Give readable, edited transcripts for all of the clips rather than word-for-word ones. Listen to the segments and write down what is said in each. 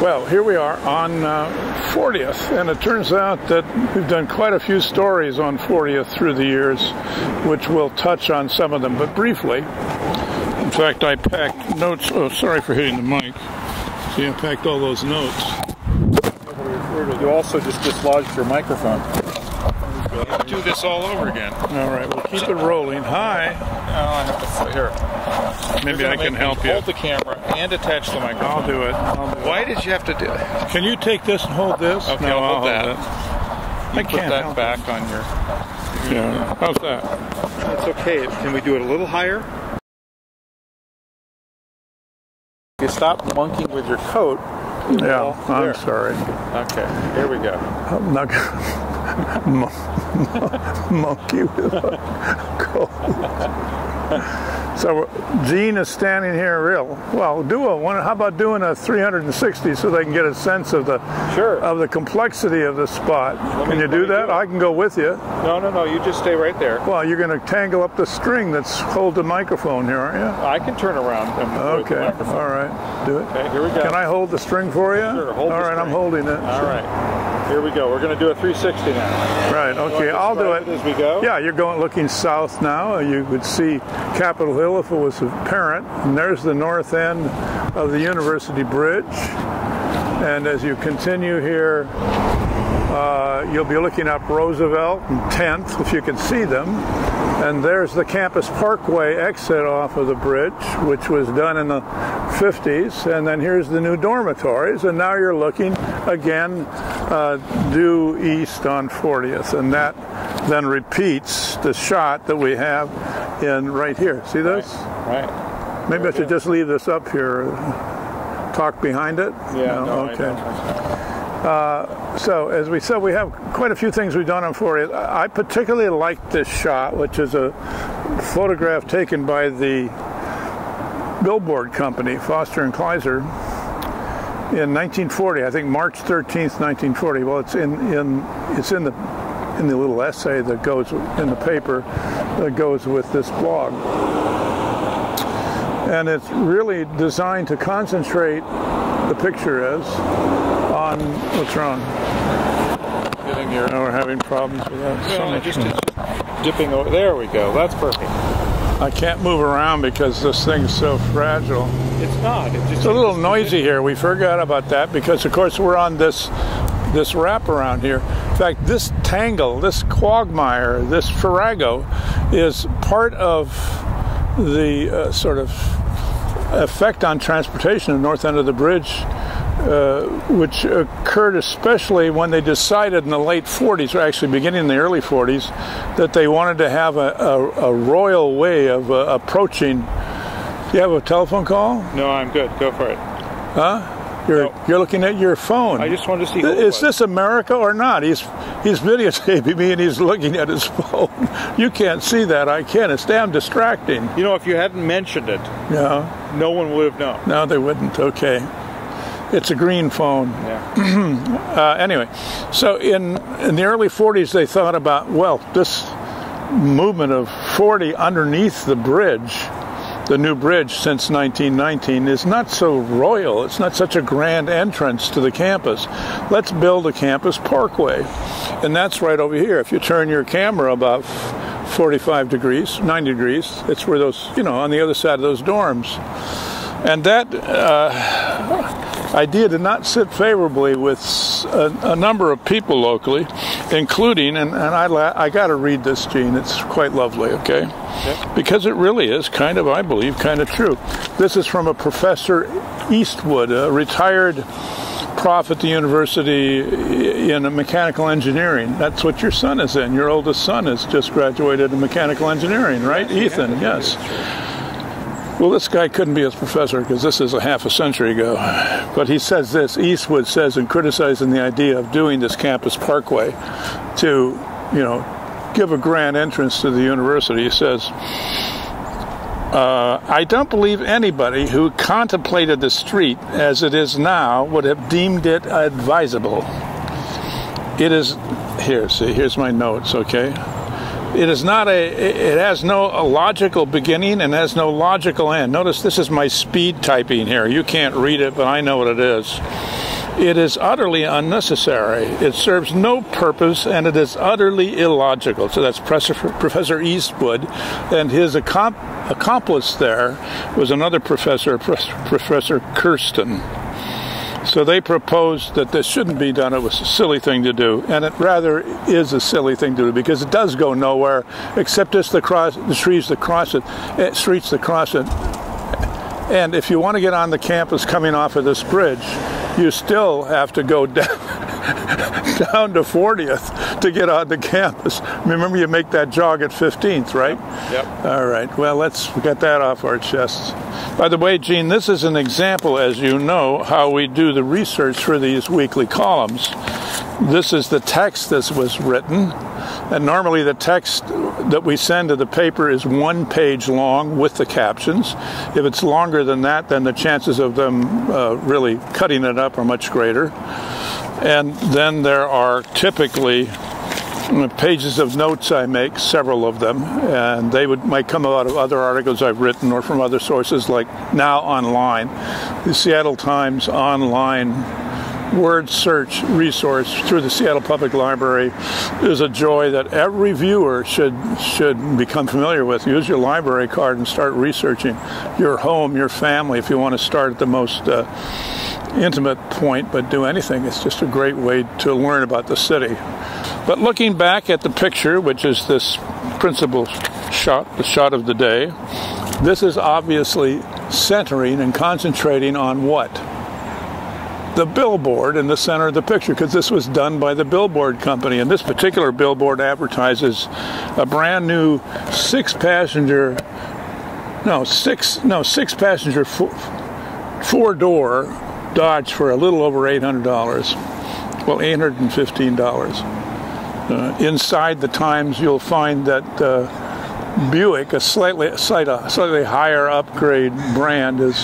Well, here we are on 40th, and it turns out that we've done quite a few stories on 40th through the years, which we'll touch on some of them, but briefly. In fact, I packed notes. Oh, sorry for hitting the mic. See, I packed all those notes. You also just dislodged your microphone. Let's do this all over again. All right, we'll keep it rolling. Hi. Oh, I have to here. Maybe I can help you. Hold the camera and attach the microphone. I'll do it. Why did you have to do it? Can you take this and hold this? Okay, no, I'll hold that. I can't put that help back it. on your... Yeah. How's that? It's okay. Can we do it a little higher? You stop monkeying with your coat. Yeah, I'm sorry. Okay, here we go. I'm not going to monkey with a coat. So Gene is standing here well, how about doing a 360 so they can get a sense of the complexity of the spot. Can you do that? I can go with you. No, you just stay right there. Well, you're going to tangle up the string that's hold the microphone here, aren't you? I can turn around and move the microphone. All right, do it. Okay, here we go. Can I hold the string for you? Sure, hold the All right, string. I'm holding it. All right. Here we go. We're going to do a 360 now. Right, okay, I'll do it. As we go? Yeah, you're looking south now. You would see Capitol Hill if it was apparent. And there's the north end of the University Bridge. And as you continue here, you'll be looking up Roosevelt and 10th, if you can see them. And there's the Campus Parkway exit off of the bridge, which was done in the 50s. And then here's the new dormitories. And now you're looking again due east on 40th. And that then repeats the shot that we have in right here. See this? Right. Maybe I should just leave this up here. Talk behind it? Yeah, no, okay. So, as we said, we have quite a few things we've done on 40th. I particularly like this shot, which is a photograph taken by the billboard company, Foster and Kleiser, in 1940. I think March 13th, 1940. Well, it's in the little essay that goes in the paper that goes with this blog. And it's really designed to concentrate, the picture is, on what's wrong. We're having problems with that. Just dipping over. There we go. That's perfect. I can't move around because this thing's so fragile. It's not. It's a little noisy here. We forgot about that because, of course, we're on this wraparound here. In fact, this tangle, this quagmire, this farrago is part of the sort of effect on transportation at the north end of the bridge, which occurred especially when they decided in the late 40s, or actually beginning in the early 40s, that they wanted to have a royal way of approaching. Do you have a telephone call? No, I'm good. Go for it. Huh? You're looking at your phone. I just wanted to see. Is this America or not? He's videotaping me and he's looking at his phone. You can't see that. I can. It's damn distracting. You know, if you hadn't mentioned it, no one would have known. No, they wouldn't. Okay. It's a green phone. Yeah. Anyway, so in the early 40s, they thought about, well, this movement of 40 underneath the bridge, the new bridge since 1919, is not so royal. It's not such a grand entrance to the campus. Let's build a campus parkway. And that's right over here. If you turn your camera about 45 degrees, 90 degrees, it's where those, on the other side of those dorms. And that idea did not sit favorably with a number of people locally, including, and I got to read this, Gene. It's quite lovely, okay? Because it really is kind of, I believe, kind of true. This is from a Professor Eastwood, a retired prof at the university in mechanical engineering. That's what your son is in. Your oldest son has just graduated in mechanical engineering, right? Ethan, yes. Well, this guy couldn't be his professor because this is a half a century ago. But he says this, Eastwood says, in criticizing the idea of doing this campus parkway to, give a grand entrance to the university, he says, I don't believe anybody who contemplated the street as it is now would have deemed it advisable. It is, here's my notes, okay? It is not it has no logical beginning and has no logical end. Notice this is my speed typing here. You can't read it, but I know what it is. It is utterly unnecessary. It serves no purpose, and it is utterly illogical. So that's Professor Eastwood, and his accomplice there was another professor, Professor Kirsten. So they proposed that this shouldn't be done. It was a silly thing to do, and it rather is a silly thing to do because it does go nowhere except just the streets that cross it. And if you want to get on the campus coming off of this bridge, you still have to go down to 40th to get on the campus. Remember, you make that jog at 15th, right? Yep. All right. Well, let's get that off our chests. By the way, Gene, this is an example, as you know, how we do the research for these weekly columns. This is the text that was written, and normally the text that we send to the paper is 1 page long with the captions. If it's longer than that, then the chances of them really cutting it up are much greater. And then there are typically pages of notes I make, several of them, and they might come out of other articles I've written or from other sources like Now Online. The Seattle Times online word search resource through the Seattle Public Library is a joy that every viewer should become familiar with. Use your library card and start researching your home, your family, if you want to start at the most intimate point, but do anything. It's just a great way to learn about the city. But looking back at the picture, which is this principal shot, the shot of the day, this is obviously centering and concentrating on what? The billboard in the center of the picture, because this was done by the billboard company, and this particular billboard advertises a brand new six-passenger, four-door Dodge for a little over $800. Well, $815. Inside the Times, you'll find that Buick, a slightly higher upgrade brand, is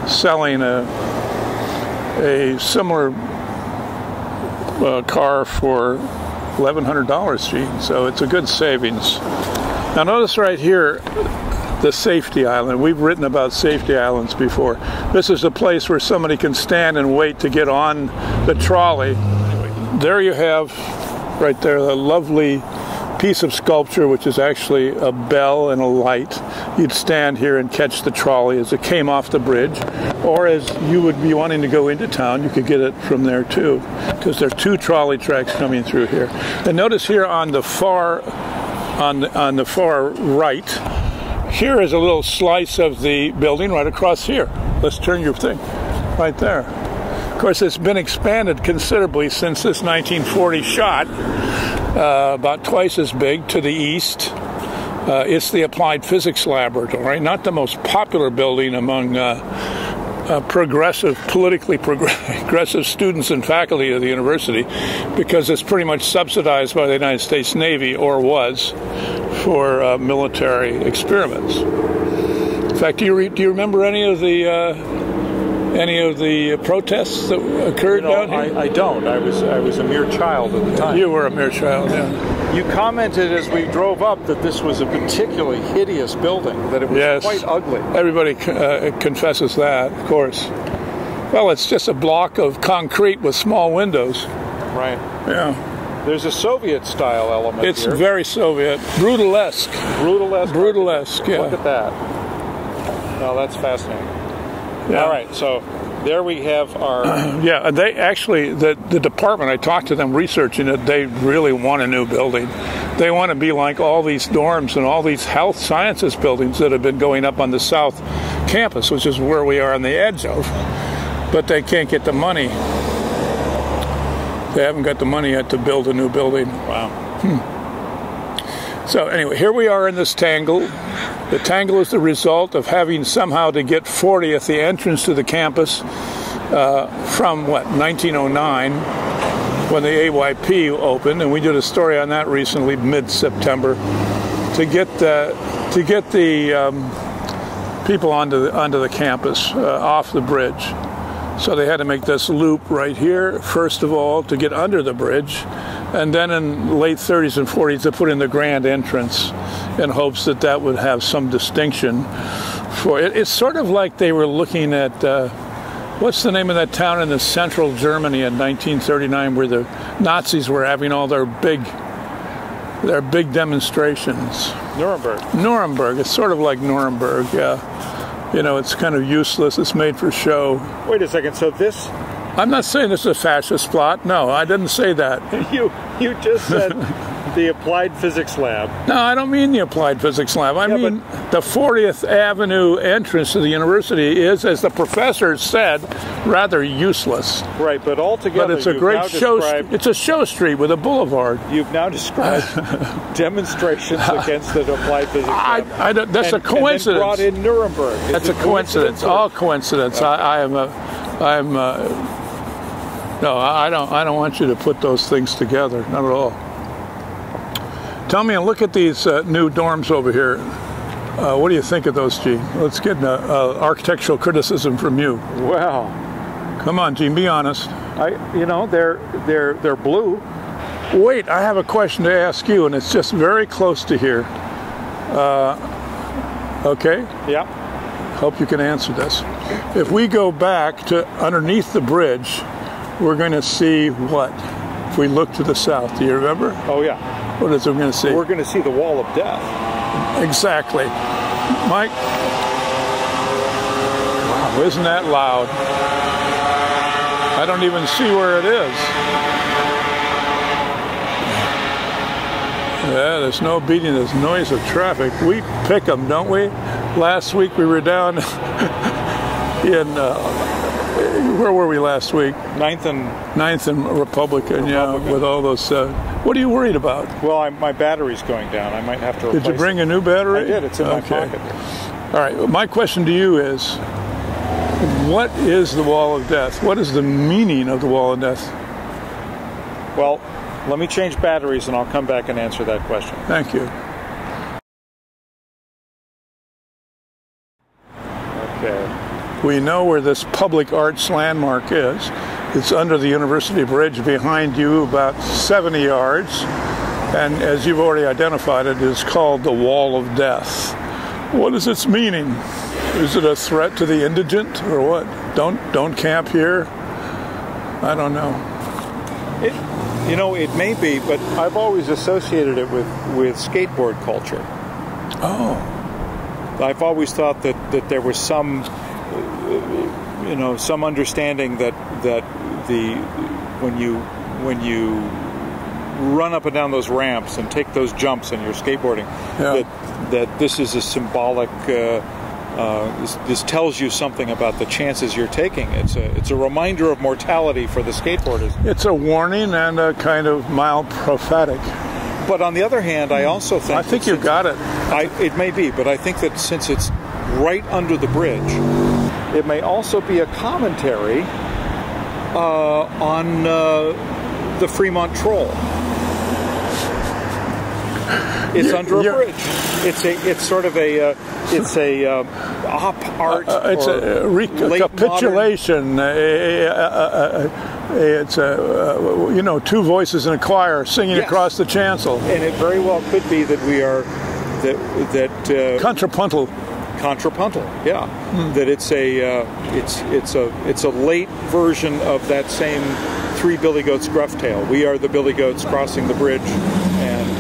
selling a similar car for $1,100, Gene. So it's a good savings. Now notice right here, the safety island. We've written about safety islands before. This is a place where somebody can stand and wait to get on the trolley. There you have, right there, the lovely piece of sculpture, which is actually a bell and a light. You'd stand here and catch the trolley as it came off the bridge, or as you would be wanting to go into town, you could get it from there too, because there are 2 trolley tracks coming through here. And notice here on the far right, here is a little slice of the building right across here. Let's turn your thing right there. Of course, it's been expanded considerably since this 1940 shot, about twice as big to the east. It's the Applied Physics Laboratory, not the most popular building among politically progressive students and faculty of the university, because it's pretty much subsidized by the United States Navy, or was, for military experiments. In fact, do you remember any of the protests that occurred down here? I don't. I was a mere child at the time. You were a mere child, yeah. You commented as we drove up that this was a particularly hideous building, that it was quite ugly. Everybody confesses that, of course. Well, it's just a block of concrete with small windows. Right. Yeah. There's a Soviet-style element It's here. very Soviet. Brutalesque. Brutalesque, yeah. Look at that. Oh, that's fascinating. Yeah. All right, so there we have our... Yeah, they actually, the department, I talked to them researching it, they really want a new building. They want to be like all these dorms and all these health sciences buildings that have been going up on the south campus, which is where we are on the edge of. But they can't get the money. They haven't got the money yet to build a new building. Wow. So anyway, here we are in this tangle. The tangle is the result of having somehow to get 40th, the entrance to the campus, from 1909, when the AYP opened, and we did a story on that recently, mid-September, to get the people onto the campus off the bridge. So they had to make this loop right here, first of all, to get under the bridge, and then in late 30s and 40s to put in the grand entrance in hopes that that would have some distinction for it. It's sort of like they were looking at What's the name of that town in the central Germany in 1939 where the Nazis were having all their big demonstrations? Nuremberg. Nuremberg. It's sort of like Nuremberg, yeah. You know, it's kind of useless. It's made for show. Wait a second. So this... I'm not saying this is a fascist plot. No, I didn't say that. You just said the Applied Physics Lab. No, I don't mean the Applied Physics Lab. I mean the 40th Avenue entrance to the university is, as the professor said, rather useless. Right, but altogether, but it's a great show. It's a show street with a boulevard. You've now described demonstrations against the Applied Physics Lab. That's a coincidence. And then brought in Nuremberg. That's a coincidence. All coincidence. No, I don't want you to put those things together. Not at all. Tell me, look at these new dorms over here. What do you think of those, Gene? Let's get an architectural criticism from you. Well, come on, Gene, be honest. They're blue. Wait, I have a question to ask you, and it's just very close to here. Okay? Yeah. Hope you can answer this. If we go back to underneath the bridge, we're going to see what? If we look to the south, do you remember? Oh, yeah. What is it we're going to see? We're going to see the Wall of Death. Exactly. Mike? Wow, isn't that loud? I don't even see where it is. Yeah, there's no beating this noise of traffic. We pick them, don't we? Last week we were down in... where were we last week? 9th and Republican, yeah, with all those... what are you worried about? Well, my battery's going down. I might have to replace Did you bring a new battery? I did. It's in my pocket. All right. My question to you is, what is the Wall of Death? What is the meaning of the Wall of Death? Well, let me change batteries and I'll come back and answer that question. Thank you. Okay. We know where this public arts landmark is. It's under the University Bridge behind you, about 70 yards. And as you've already identified, it is called the Wall of Death. What is its meaning? Is it a threat to the indigent or what? Don't camp here? I don't know. It may be, but I've always associated it with skateboard culture. Oh. I've always thought that there was some understanding that when you run up and down those ramps and take those jumps and you're skateboarding, that this is a symbolic. This tells you something about the chances you're taking. It's a reminder of mortality for the skateboarders. It's a warning and a kind of mild prophetic. But on the other hand, I also think... I think you've got it. It may be, but I think that since it's right under the bridge, it may also be a commentary on the Fremont Troll. It's under a bridge. It's sort of a op art. It's a recapitulation. It's two voices in a choir singing across the chancel. And it very well could be that we are contrapuntal. Contrapuntal, yeah. That it's a late version of that same Three Billy Goats Gruff Tale. We are the Billy Goats crossing the bridge, and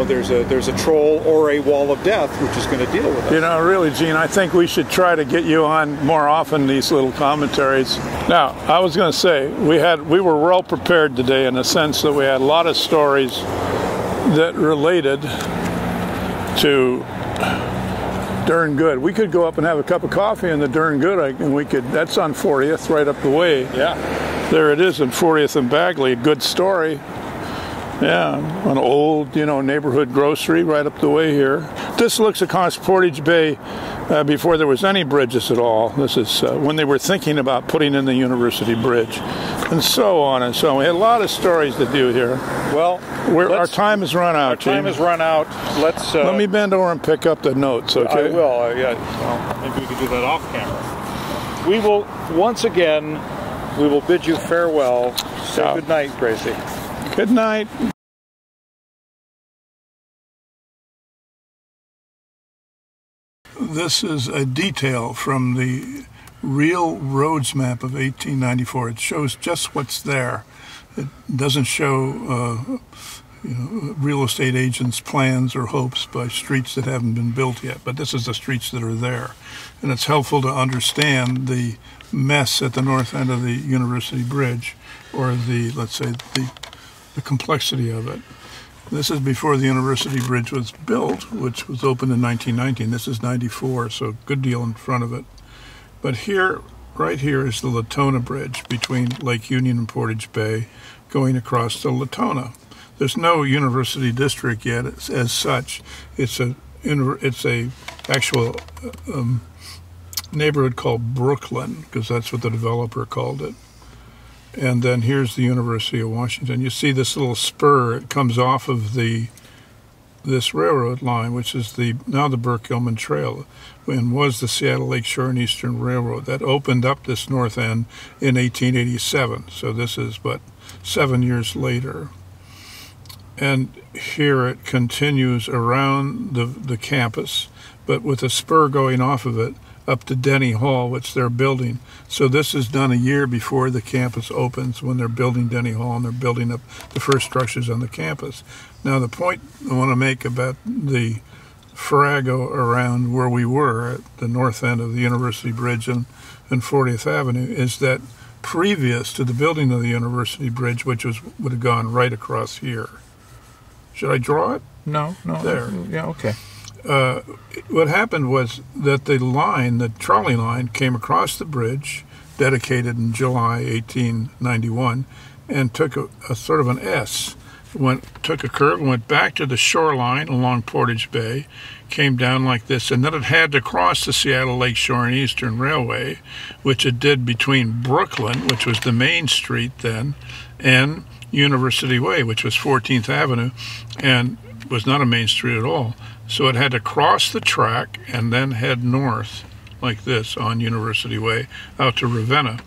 there's a troll or a wall of death which is going to deal with it. Really, Gene, I think we should try to get you on more often, these little commentaries. Now, I was going to say we were well prepared today in the sense that we had a lot of stories that related to Darn Good. We could go up and have a cup of coffee in the Darn Good, and that's on 40th, right up the way. Yeah. There it is on 40th and Bagley. A good story. Yeah, an old, neighborhood grocery right up the way here. This looks across Portage Bay before there was any bridges at all. This is when they were thinking about putting in the University Bridge, and so on and so on. We had a lot of stories to do here. Well, our time has run out. Time has run out. Let me bend over and pick up the notes, okay? I will. Yeah. Well, maybe we can do that off camera. We will once again. We will bid you farewell. Say good night, Gracie. Good night. This is a detail from the real roads map of 1894. It shows just what's there. It doesn't show real estate agents' plans or hopes by streets that haven't been built yet, but this is the streets that are there. And it's helpful to understand the mess at the north end of the University Bridge, or let's say, the complexity of it. This is before the University Bridge was built, which was opened in 1919. This is 94, so a good deal in front of it. But here, right here, is the Latona Bridge between Lake Union and Portage Bay, going across to Latona. There's no university district yet as such. It's a actual neighborhood called Brooklyn, because that's what the developer called it. And then here's the University of Washington. You see this little spur. It comes off of this railroad line, which is now the Burke-Gilman Trail, and was the Seattle Lakeshore and Eastern Railroad. That opened up this north end in 1887. So this is but 7 years later. And here it continues around the campus, but with a spur going off of it up to Denny Hall, which they're building. So this is done a year before the campus opens, when they're building Denny Hall and they're building up the first structures on the campus. Now, the point I want to make about the farrago around where we were at the north end of the University Bridge and 40th Avenue is that previous to the building of the University Bridge, which would have gone right across here. Should I draw it? No. There. Yeah, okay. What happened was that the trolley line came across the bridge, dedicated in July 1891, and took a sort of an S, took a curve and went back to the shoreline along Portage Bay, came down like this, and then it had to cross the Seattle Lakeshore and Eastern Railway, which it did between Brooklyn, which was the main street then, and University Way, which was 14th Avenue, and was not a main street at all. So it had to cross the track and then head north like this on University Way out to Ravenna.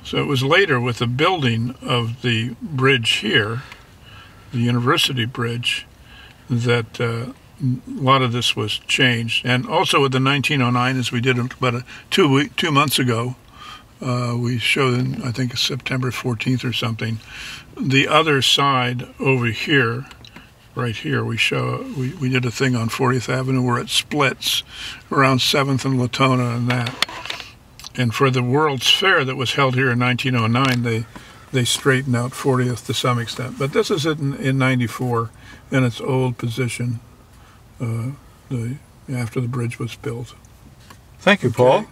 So it was later, with the building of the bridge here, the University Bridge, that a lot of this was changed. And also with the 1909, as we did about 2 months ago, we showed, I think, September 14th or something, the other side over here. Right here, we did a thing on 40th Avenue where it splits around 7th and Latona and that. And for the World's Fair that was held here in 1909, they straightened out 40th to some extent. But this is in 94 in its old position after the bridge was built. Thank you, Paul. Okay.